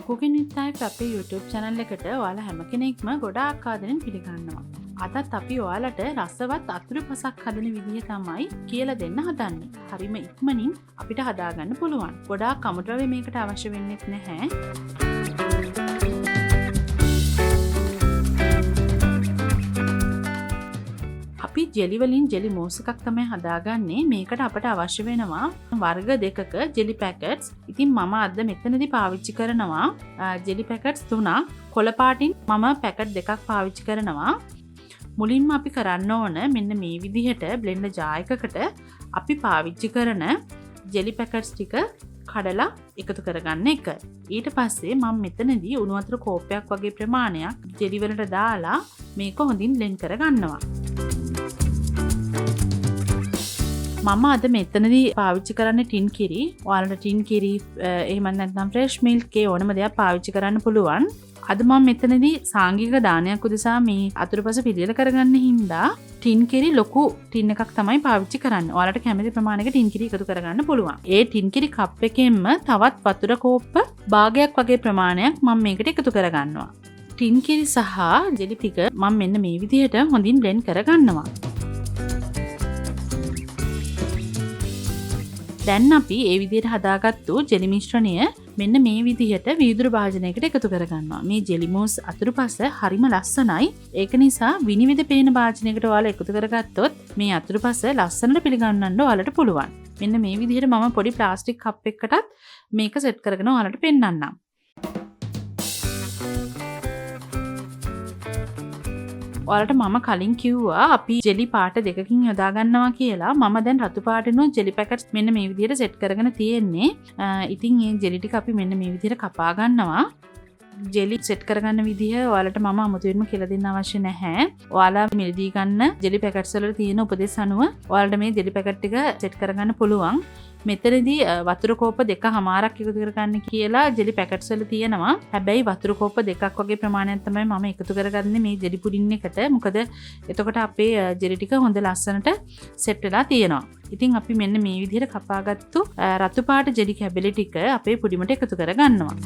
Cooking with Life අපේ YouTube channel එකට ඔයාලා හැම කෙනෙක්ම ගොඩාක් ආදරෙන් පිළිගන්නවා. අදත් අපි ඔයාලට රසවත් අතුරු පසක් හදන විදිහ තමයි කියලා දෙන්න හදන්නේ. හරිම ඉක්මනින් අපිට හදාගන්න පුළුවන්. ගොඩාක් අමුද්‍රව්‍ය මේකට අවශ්‍ය වෙන්නේ නැහැ. අපි ජෙලි වලින් ජෙලි මූස් එකක් තමයි හදාගන්නේ. මේකට අපට අවශ්‍ය වෙනවා වර්ග දෙකක ජෙලි පැකට්ස්. ඉතින් මම අද මෙතනදී පාවිච්චි කරනවා ජෙලි පැකට්ස් 3ක්. කොළ පාටින් මම පැකට් දෙකක් පාවිච්චි කරනවා. මුලින්ම අපි කරන්න ඕන මෙන්න මේ විදිහට බ්ලෙන්ඩර් ජාර් එකකට අපි පාවිච්චි කරන ජෙලි පැකට්ස් ටික කඩලා එකතු කරගන්න එක. ඊට පස්සේ මම මෙතනදී උණු වතුර කෝප්පයක් වගේ ප්‍රමාණයක් ජෙලි වලට දාලා මේක හොඳින් බ්ලෙන්ඩ් කරගන්නවා. මම අද මෙතනදී පාවිච්චි කරන්නේ ටින් කිරි. ඔයාලට ටින් කිරි එහෙම නැත්නම් ෆ්‍රෙෂ් මිල්ක් ඒ ඕනම දෙයක් පාවිච්චි කරන්න පුළුවන්. අද මම මෙතනදී සාංගික දානයක් උදෙසා මේ අතුරුපස පිළියෙල කරගන්න හින්දා ටින් කිරි ලොකු ටින් එකක් තමයි පාවිච්චි කරන්නේ. ඔයාලට කැමති ප්‍රමාණයක ටින් කිරි එකතු කරගන්න පුළුවන්. ඒ ටින් කිරි කප් එකෙන්ම තවත් වතුර කෝප්ප භාගයක් වගේ ප්‍රමාණයක් මම මේකට එකතු කරගන්නවා. ටින් කිරි සහ ජෙලි ටික මම මෙන්න මේ විදිහට හොඳින් බ්ලෙන්ඩ් කරගන්නවා. දැන් අපි ඒ විදිහට හදාගත්තු ජෙලි මිශ්‍රණය මෙන්න මේ විදිහට වීදුරු භාජනයකට එකතු කරගන්නවා. මේ ජෙලි මූස් අතුරුපස හරිම ලස්සනයි. ඒක නිසා විනිවිද පේන භාජනයකට ඔයාලා එකතු කරගත්තොත් මේ අතුරුපස ලස්සනට පිළිගන්නන්න ඔයාලට පුළුවන්. මෙන්න මේ විදිහට මම පොඩි ප්ලාස්ටික් කප් එකකටත් මේක සෙට් කරගෙන ඔයාලට පෙන්නන්නම්. ඔයාලට මම කලින් කිව්වා අපි ජෙලි පාට දෙකකින් යොදා ගන්නවා කියලා. මම දැන් රතු පාටිනුත් ජෙලි පැකට්ස් මෙන්න මේ විදිහට සෙට් කරගෙන තියෙන්නේ. ඉතින් මේ ජෙලි ටික අපි මෙන්න මේ විදිහට කපා ගන්නවා. ජෙලි සෙට් කරගන්න විදිහ ඔයාලට මම අමුතුවෙන්ම කියලා දෙන්න අවශ්‍ය නැහැ. ඔයාලා මිලදී ගන්න ජෙලි පැකට්ස් වල තියෙන උපදෙස් අනුව ඔයාලට මේ ජෙලි පැකට් ටික සෙට් කරගන්න පුළුවන්. මෙතනදී වතුර කෝප්ප 2.5ක් එකතු කරගන්න කියලා ජෙලි පැකට්ස් වල තියෙනවා. හැබැයි වතුර කෝප්ප 2ක් වගේ ප්‍රමාණයක් තමයි මම එකතු කරගන්නේ මේ ජෙලි පුඩින් එකට. මොකද එතකොට අපේ ජෙලි ටික හොඳ ලස්සනට සෙට් වෙලා තියෙනවා. ඉතින් අපි මෙන්න මේ විදිහට කපාගත්තු රතු පාට ජෙලි කැබලි ටික අපේ පුඩිමට එකතු කරගන්නවා.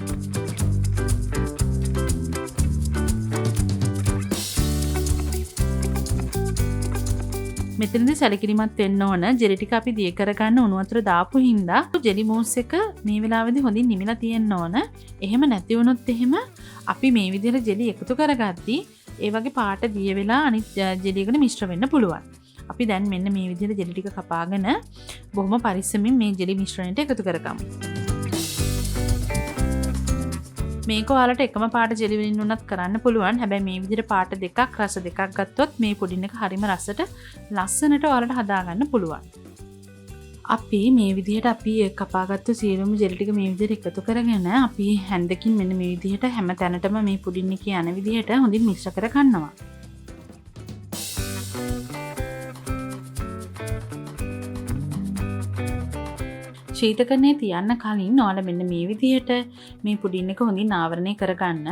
මෙතනදී සැලකිලිමත් වෙන්න ඕන. ජෙලි ටික අපි දිය කරගන්න උණු වතුර දාපු හින්දා ජෙලි මූස් එක මේ වෙලාවේදී හොඳින් නිමිලා තියෙන්න ඕන. එහෙම නැති වුණොත් එහෙම අපි මේ විදිහට ජෙලි එකතු කරගද්දී ඒ වගේ පාට දිය වෙලා අනිත් ජෙලි එකට මිශ්‍ර වෙන්න පුළුවන්. අපි දැන් මෙන්න මේ විදිහට ජෙලි ටික කපාගෙන බොහොම පරිස්සමින් මේ ජෙලි මිශ්‍රණයට එකතු කරගමු. මේක ඔයාලට එකම පාට ජෙලි වලින් උනත් කරන්න පුළුවන්. හැබැයි මේ විදිහට පාට දෙකක් රස දෙකක් ගත්තොත් මේ පුඩින් එක හරිම රසට ලස්සනට ඔයාලට හදාගන්න පුළුවන්. අපි මේ විදිහට අපි කපාගත්තු සියලුම ජෙලි ටික මේ විදිහට එකතු කරගෙන අපි හැන්දකින් මෙන්න මේ විදිහට හැම තැනටම මේ පුඩින් එකේ යන විදිහට හොඳින් මිශ්‍ර කර ගන්නවා. ශීතකරණයේ තියන්න කලින් ඔයාලා මෙන්න මේ විදිහට මේ පුඩින් එක හොඳින් ආවරණය කරගන්න.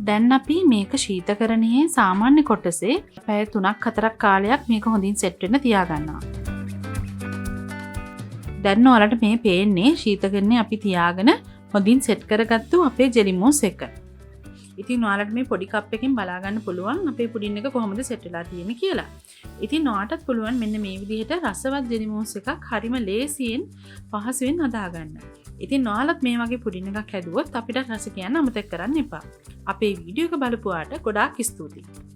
දැන් අපි මේක ශීතකරණයේ සාමාන්‍ය කොටසේ පැය 3-4ක් කාලයක් මේක හොඳින් සෙට් වෙන්න තියාගන්නවා. දැන් ඔයාලට මේ පේන්නේ ශීතකරණයේ අපි තියාගෙන හොඳින් සෙට් කරගත්තු අපේ ජෙලි මූස් එක. ඉතින් ඔයාලට මේ පොඩි කප් එකෙන් බලා ගන්න පුළුවන් අපේ පුඩින් එක කොහොමද සෙට් වෙලා තියෙන්නේ කියලා. ඉතින් ඔයාටත් පුළුවන් මෙන්න මේ විදිහට රසවත් ජෙලි මූස් එකක් හරිම ලේසියෙන් පහසුවෙන් හදාගන්න. ඉතින් ඔයාලත් මේ වගේ පුඩින් එකක් හැදුවොත් අපිට රස කියන්න අමතක කරන්න එපා. අපේ වීඩියෝ එක බලපුවාට ගොඩාක් ස්තුතියි.